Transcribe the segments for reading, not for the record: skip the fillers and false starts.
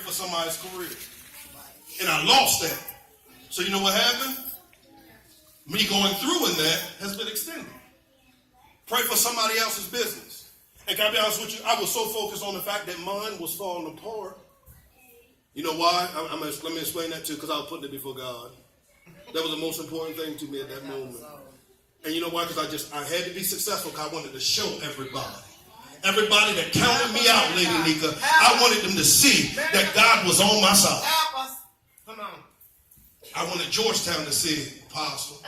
for somebody's career. And I lost that. So you know what happened? Me going through in that has been extended. Pray for somebody else's business. And can I be honest with you? I was so focused on the fact that mine was falling apart. You know why? Let me explain that too, because I was putting it before God. That was the most important thing to me at that moment. And you know why? Because I had to be successful because I wanted to show everybody. Everybody that counted me out, Lady Nika, I wanted them to see that God was on my side. Come on. I wanted Georgetown to see Apostle.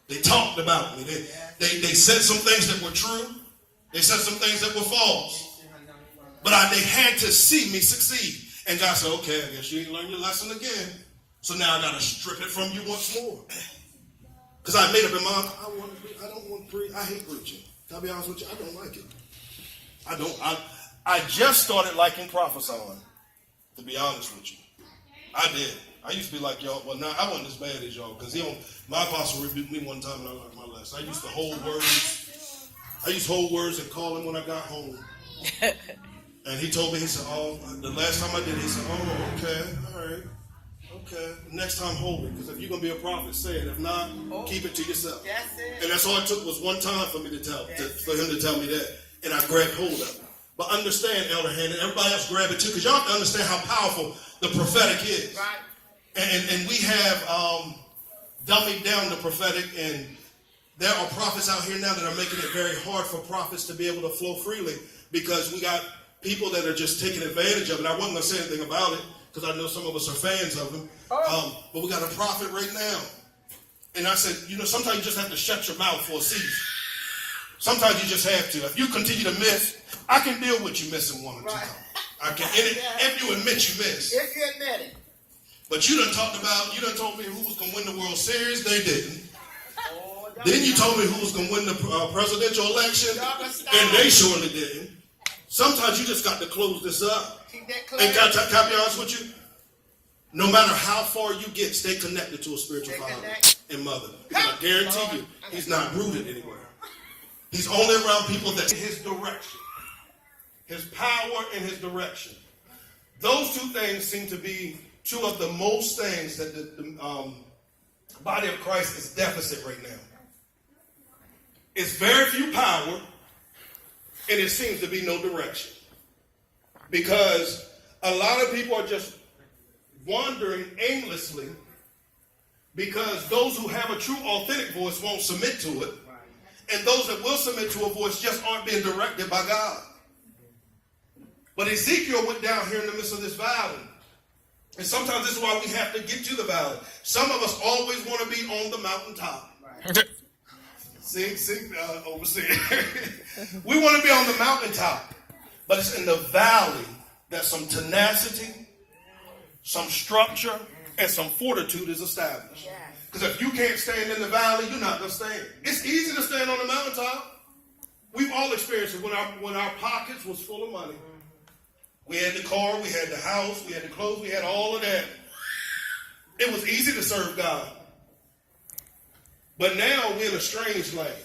They talked about me. They said some things that were true. They said some things that were false. But they had to see me succeed. And God said, okay, I guess you ain't learned your lesson again. So now I got to strip it from you once more. Because I made up in mind, I don't want to preach. I hate preaching. Can I be honest with you? I don't like it. I just started liking prophesying, to be honest with you. I did. I used to be like y'all. Well, now I wasn't as bad as y'all because my apostle rebuked me one time and I learned my lesson. I used to hold words. I used to hold words and call him when I got home. And he told me, he said, oh, the last time I did it, he said, oh, okay, all right, okay. Next time, hold it, because if you're going to be a prophet, say it. If not, keep it to yourself. That's it. And that's all it took was one time for me for him to tell me that. And I grabbed hold of it. But understand, Elder Hand, and everybody else grab it too, because y'all have to understand how powerful the prophetic is. Right. And we have dummied down the prophetic, and there are prophets out here now that are making it very hard for prophets to be able to flow freely because we got people that are just taking advantage of it. I wasn't going to say anything about it because I know some of us are fans of him. But we got a prophet right now. And I said, sometimes you just have to shut your mouth for a season. Sometimes you just have to. If you continue to miss, I can deal with you missing one or two times. I can. If you admit you miss. If you admit it. But you done told me who was going to win the World Series. They didn't. Then you told me who was going to win the presidential election. And they surely didn't. Sometimes you just got to close this up. And can I be honest with you? No matter how far you get, stay connected to a spiritual father and mother. Because I guarantee you, he's not rooted anywhere. He's only around people that in his direction. His power and his direction. Those two things seem to be two of the most things that the body of Christ is deficit right now. It's very few power, and it seems to be no direction. Because a lot of people are just wandering aimlessly because those who have a true, authentic voice won't submit to it. And those that will submit to a voice just aren't being directed by God. But Ezekiel went down here in the midst of this valley. And sometimes this is why we have to get to the valley. Some of us always want to be on the mountaintop. Sing, overseer. We want to be on the mountaintop. But it's in the valley that some tenacity, some structure, and some fortitude is established. Because if you can't stand in the valley, you're not going to stand. It's easy to stand on the mountaintop. We've all experienced it when our pockets was full of money. We had the car, we had the house, we had the clothes, we had all of that. It was easy to serve God. But now we're in a strange land.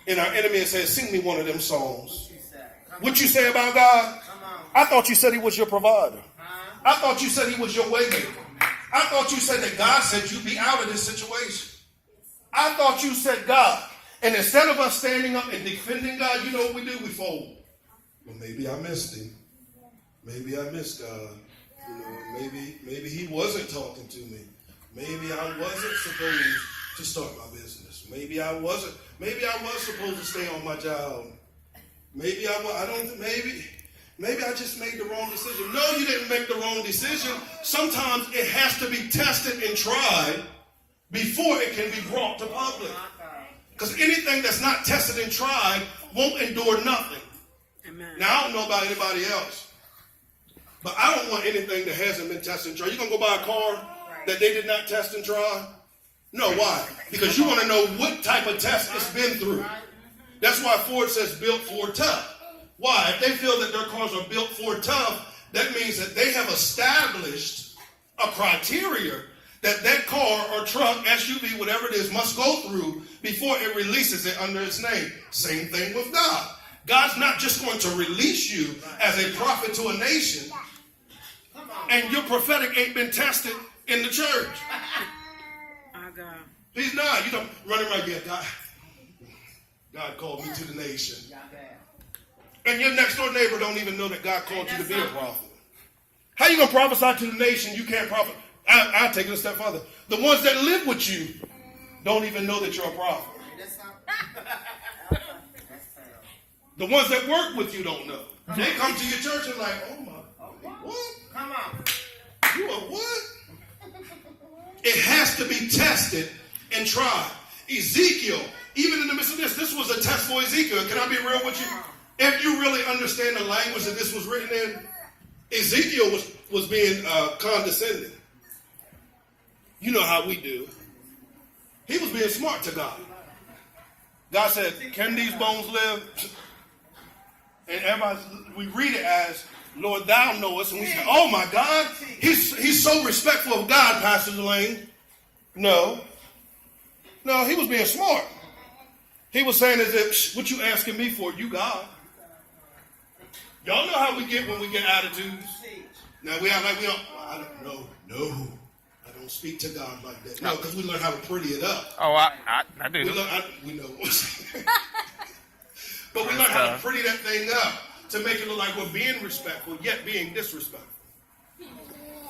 And our enemy says, sing me one of them songs. What you say about God? I thought you said he was your provider. I thought you said he was your way maker. I thought you said that God said you'd be out of this situation. I thought you said God. And instead of us standing up and defending God, you know what we do? We fold. Well, maybe I missed him. Maybe I missed God. Maybe he wasn't talking to me. Maybe I wasn't supposed to start my business. Maybe I was supposed to stay on my job. Maybe I just made the wrong decision. No, you didn't make the wrong decision. Sometimes it has to be tested and tried before it can be brought to public. Because anything that's not tested and tried won't endure nothing. Amen. Now, I don't know about anybody else, but I don't want anything that hasn't been tested and tried. You're going to go buy a car that they did not test and try? No, why? Because you want to know what type of test it's been through. That's why Ford says built Ford tough. Why? If they feel that their cars are built Ford tough, that means that they have established a criteria that car or truck, SUV, whatever it is, must go through before it releases it under its name. Same thing with God. God's not just going to release you as a prophet to a nation Come on. And your prophetic ain't been tested in the church. My God. He's not. You don't run around here. God called me to the nation. And your next door neighbor don't even know that God called you to be a prophet. How you going to prophesy to the nation? You can't prophet. I'll take it a step further. The ones that live with you don't even know that you're a prophet. The ones that work with you don't know. They come to your church and like, oh my, what? Come on. You a what? It has to be tested and tried. Ezekiel, even in the midst of this was a test for Ezekiel. Can I be real with you? If you really understand the language that this was written in, Ezekiel was being condescending. You know how we do. He was being smart to God. God said, can these bones live? And everybody, we read it as, Lord, thou knowest. And we say, oh my God, he's so respectful of God, Pastor Delane. No, he was being smart. He was saying as if, what you asking me for? You God. Y'all know how we get when we get attitudes. Now we act like we don't. I don't know. No, I don't speak to God like that. No, because we learn how to pretty it up. Oh, I do. We know. But we learn how to pretty that thing up to make it look like we're being respectful, yet being disrespectful.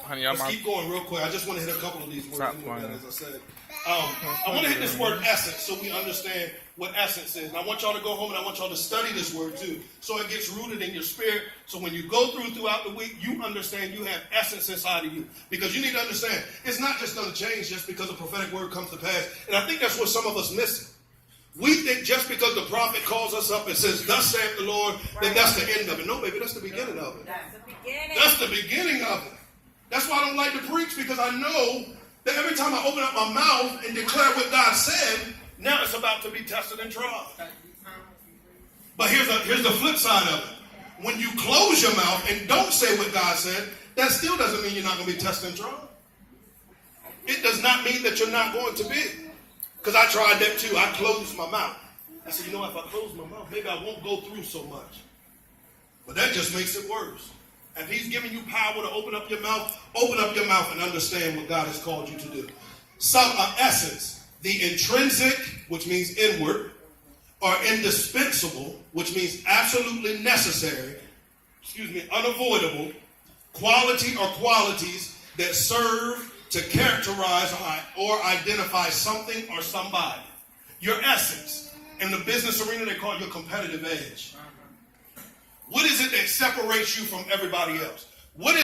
Honey, Let's keep going real quick. I just want to hit a couple of these words. As I said, I want to hit this word essence so we understand what essence is. And I want y'all to go home and I want y'all to study this word too, so it gets rooted in your spirit. So when you go throughout the week, you understand you have essence inside of you. Because you need to understand, it's not just going to change just because a prophetic word comes to pass. And I think that's what some of us missing. We think just because the prophet calls us up and says, thus saith the Lord, that that's the end of it. No, baby, that's the beginning of it. That's the beginning of it. That's why I don't like to preach, because I know that every time I open up my mouth and declare what God said, now it's about to be tested and tried. But here's the flip side of it. When you close your mouth and don't say what God said, that still doesn't mean you're not going to be tested and tried. It does not mean that you're not going to be. Because I tried that too. I closed my mouth. I said, you know, if I close my mouth, maybe I won't go through so much. But that just makes it worse. If he's giving you power to open up your mouth and understand what God has called you to do. Some essence, the intrinsic, which means inward, or indispensable, which means absolutely necessary, unavoidable, quality or qualities that serve to characterize or identify something or somebody. Your essence. In the business arena, they call it your competitive edge. What is it that separates you from everybody else? What is